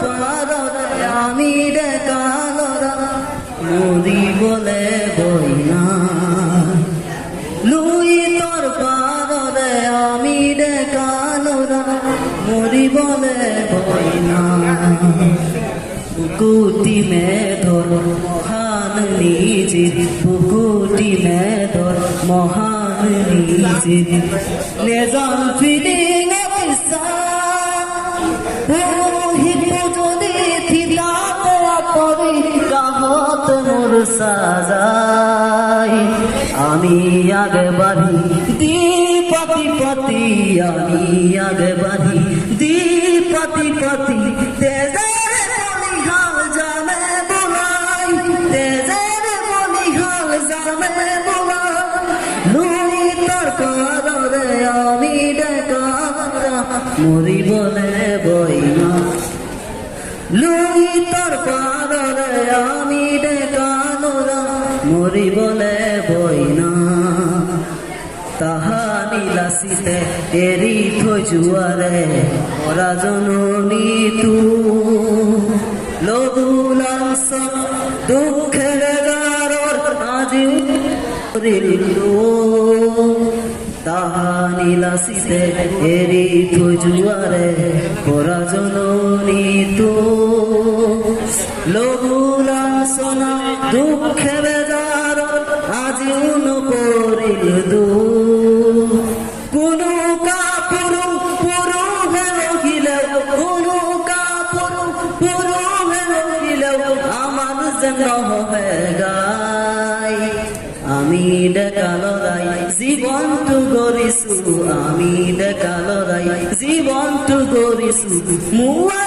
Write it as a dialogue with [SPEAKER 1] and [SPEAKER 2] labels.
[SPEAKER 1] পাররে আমি ডেকালরা মরি বলে বই না লুই তোর পাররে আমি ডেকালরা মরি বলে বই না বুকুটি মে ধর মহান নিজের বুকুটি মে ধর মহান নিজের নেজাল ফিলিং অফিসা হিপো যদি থিলাতে পরি কাহত মোর সাজাই আমি আগে বাড়ি দীপতি পতি আমি আগে বাড়ি দীপতি পতি তেজের বলিহাল জানে বোলাই তেজের বলিহাল জানে বোলাই লুই তোর পাররে আমি ডেকালরা মরি বলে বই না লুই তোর পাররে আমি ডেকালরা মরি বলে বই না তাহানি লাসিতে এরি থজুয়ারে ওরা জননী তু লবুলাংস দুঃখের গারর আজি রিলু তাহানি লাসিতে এরি থজুয়ারে ওরা জননী তু লবুলাংস দুঃখের গারর আজি করিল দু কোনো কাপুরু পুরু হেল গিলে কোনো কাপুরু পুরু হেল গিলে আমার যেন হবে গাই আমি ডেকালরাই জীবন তু গরিছু আমি ডেকালরাই জীবন তু গরিছু মুয়া